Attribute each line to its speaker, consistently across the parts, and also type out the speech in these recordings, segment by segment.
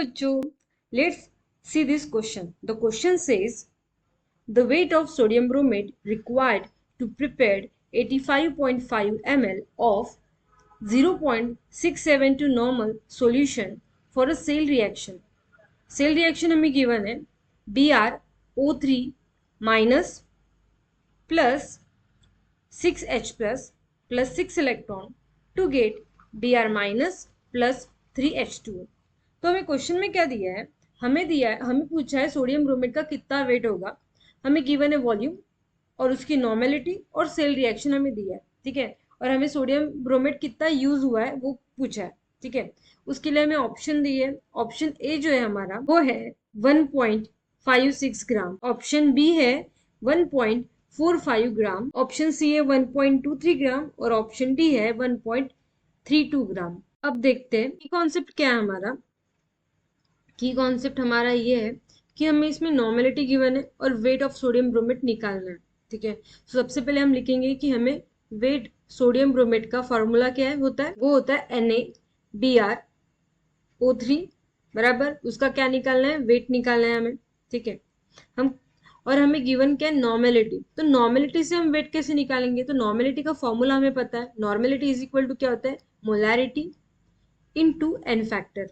Speaker 1: बच्चों, let's see this question. The question says the weight of sodium bromate required to prepare 85.5 ml of 0.672 normal solution for a cell reaction. Cell reaction हमें given है BrO3 minus plus 6H plus 6 electron to get Br minus plus 3H2. तो हमें question में क्या दिया है, हमें पूछा है सोडियम ब्रोमेट का कितना वेट होगा. हमें गिवन है वॉल्यूम और उसकी नॉर्मेलिटी और सेल रिएक्शन हमें दिया है. ठीक है, और हमें सोडियम ब्रोमेट कितना यूज हुआ है वो पूछा है. ठीक है, उसके लिए हमें ऑप्शन दिए. ऑप्शन ए जो है हमारा वो है 1.56 ग्राम, ऑप्शन बी है 1.45 ग्राम, ऑप्शन सी है 1.23 ग्राम और ऑप्शन डी है 1.32 ग्राम. अब देखते हैं की कॉन्सेप्ट क्या है हमारा. की कॉन्सेप्ट हमारा ये है कि हमें इसमें नॉर्मेलिटी गिवन है और वेट ऑफ सोडियम ब्रोमेट निकालना है. ठीक है, तो सबसे पहले हम लिखेंगे कि हमें वेट सोडियम ब्रोमेट का फॉर्मूला क्या है, वो होता है NaBrO3 बराबर उसका क्या निकालना है, वेट निकालना है हमें. ठीक है, और हमें गिवन क्या है, नॉर्मेलिटी. तो नॉर्मेलिटी से हम वेट कैसे निकालेंगे, तो नॉर्मेलिटी का फॉर्मूला हमें पता है. नॉर्मेलिटी इज इक्वल टू क्या होता है, मोलैरिटी इनटू एन फैक्टर.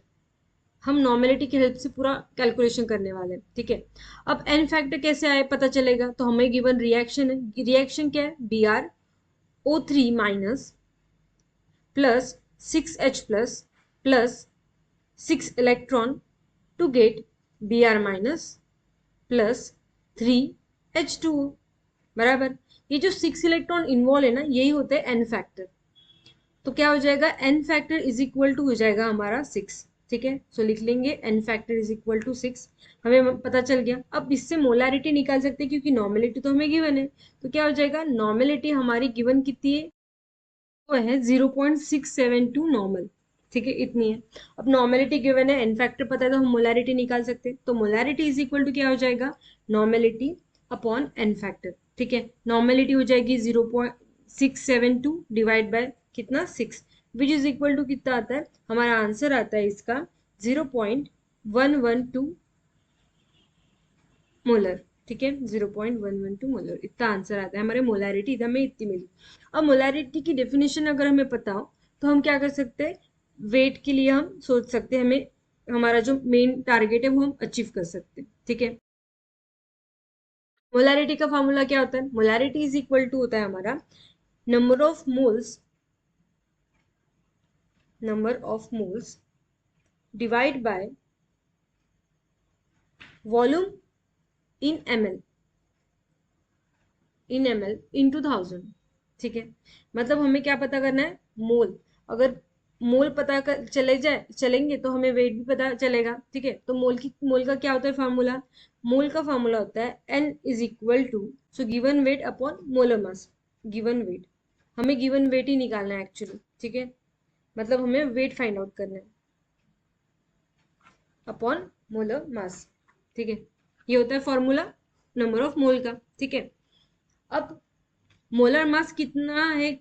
Speaker 1: हम नॉर्मेलिटी की हेल्प से पूरा कैलकुलेशन करने वाले हैं. ठीक है, अब एन फैक्टर कैसे आए पता चलेगा. तो हमें गिवन रिएक्शन है, रिएक्शन क्या है, BrO3 minus plus 6H plus 6 electron to get Br minus plus 3H2 बराबर. ये जो 6 इलेक्ट्रॉन इन्वॉल्व है ना, यही होते हैं एन फैक्टर. तो क्या हो जाएगा, n factor is equal to हो जाएगा हमारा 6. ठीक है, सो लिख लेंगे n factor is equal to 6. हमें पता चल गया. अब इससे मोलैरिटी निकाल सकते हैं क्योंकि नॉर्मेलिटी तो हमें गिवन है. तो क्या हो जाएगा, नॉर्मेलिटी हमारी गिवन कितनी है, वो है 0.672 नॉर्मल. ठीक है, इतनी है. अब नॉर्मेलिटी गिवन है, एन फैक्टर पता है, तो हम मोलैरिटी निकाल सकते हैं. तो मोलैरिटी इज इक्वल टू क्या हो जाएगा, नॉर्मेलिटी अपॉन एन फैक्टर. ठीक है, नॉर्मेलिटी हो जाएगी 0.672 डिवाइड बाय कितना 6, विच इज इक्वल टू कितना आता है, हमारा आंसर आता है इसका 0.112 मोलर. ठीक है, 0.112 मोलर इतना आंसर आता है. हमारे मोलैरिटी हमें इतनी मिली. अब मोलैरिटी की डेफिनेशन अगर हमें पता हो तो हम क्या कर सकते हैं, वेट के लिए हम सोच सकते हैं, हमें हमारा जो मेन टारगेट है वो हम अचीव कर सकते हैं. ठीक है, मोलैरिटी का फॉर्मूला क्या होता है, मोलैरिटी इज इक्वल टू होता है हमारा number of moles divide by volume in ml into 1000. ठीक है, मतलब हमें क्या पता करना है, मोल. अगर मोल पता कर चलेंगे तो हमें वेट भी पता चलेगा. ठीक है, तो मोल का क्या होता है फार्मूला, मोल का फार्मूला होता है N is equal to so given weight upon molar mass. Given weight, हमें गिवन वेट ही निकालना है एक्चुअली. ठीक है, मतलब हमें वेट फाइंड आउट करना है अपॉन मोलर मास. ठीक है, ये होता है फॉर्मूला नंबर ऑफ मोल का. ठीक है, अब मोलर मास कितना है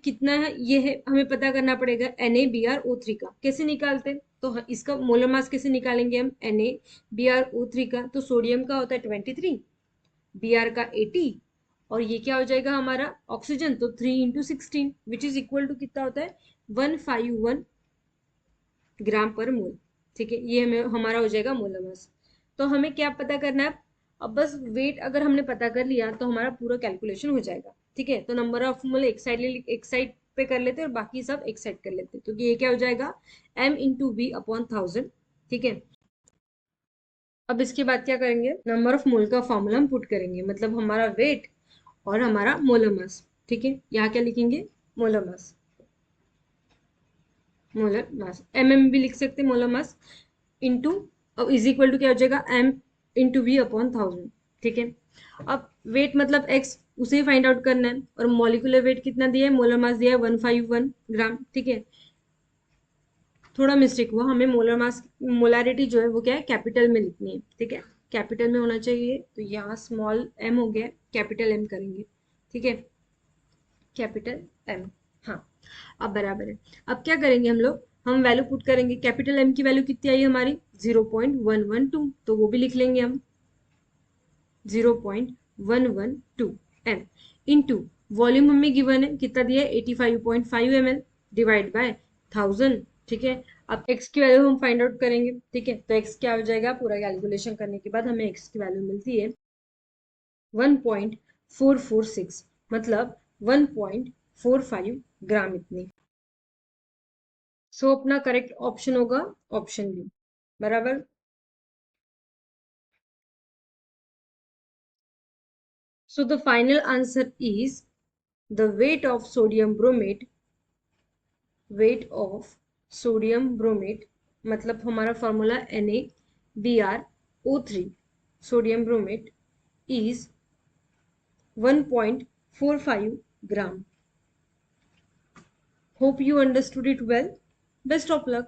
Speaker 1: ये है हमें पता करना पड़ेगा NaBrO3 का. कैसे निकालते हैं, तो इसका मोलर मास कैसे निकालेंगे हम, NaBrO3 का. तो सोडियम का होता है 23, Br का 80 और ये क्या हो जाएगा हमारा ऑक्सीजन, तो 3 into 16 which is equal to कितना होता है 151 ग्राम पर मोल. ठीक है, ये हमें हमारा हो जाएगा मोलर मास. तो हमें क्या पता करना है, अब बस वेट अगर हमने पता कर लिया तो हमारा पूरा कैलकुलेशन हो जाएगा. ठीक है, तो नंबर ऑफ मोल एक साइड पे कर लेते हैं और बाकी सब एक साइड कर लेते हैं. तो ये क्या हो जाएगा m इंटू बी अपॉन 1000. ठीक है, अब इसके बाद क्या करेंगे, नंबर ऑफ मोल का फॉर्मूला हम पुट करेंगे, मतलब हमारा वेट और हमारा मोलर मास. ठीक है, यहाँ क्या लिखेंगे, मोलर मास भी लिख सकते हैं मोलर मास इंटू, अब इज इक्वल टू क्या हो जाएगा m इंटू वी अपॉन 1000. ठीक है, अब वेट मतलब x उसे फाइंड आउट करना है और मॉलिक्यूलर वेट कितना दिया है, मोलर मास दिया है 151 ग्राम. ठीक है, थोड़ा मिस्टेक हुआ, हमें मोलैरिटी जो है वो क्या है कैपिटल में लिखनी है. ठीक है, कैपिटल में होना चाहिए, तो यहाँ स्मॉल m हो गया, कैपिटल M करेंगे. ठीक है, कैपिटल M. हाँ, अब बराबर है. अब क्या करेंगे हम लोग, हम वैल्यू पुट करेंगे, कैपिटल एम की वैल्यू कितनी आई हमारी 0.112, तो वो भी लिख लेंगे हम 0.112 एम इंटू वॉल्यूम हमें गिवन है कितना दिया है 85.5 ml डिवाइड बाय 1000, ठीक है। अब x की वैल्यू हम फाइंड आउट करेंगे, ठीक है। तो x क्या हो जाएगा, पूरा कैलकुलेशन करने के बाद हमें x की वैल्यू मिलती है 1.446, मतलब 1.45 ग्राम इतनी। सो अपना करेक्ट ऑप्शन होगा ऑप्शन बी, बराबर। So the final answer is the weight of sodium bromate, weight of sodium bromate मतलब हमारा formula NaBrO3 sodium bromate is 1.45 gram. Hope you understood it well. Best of luck.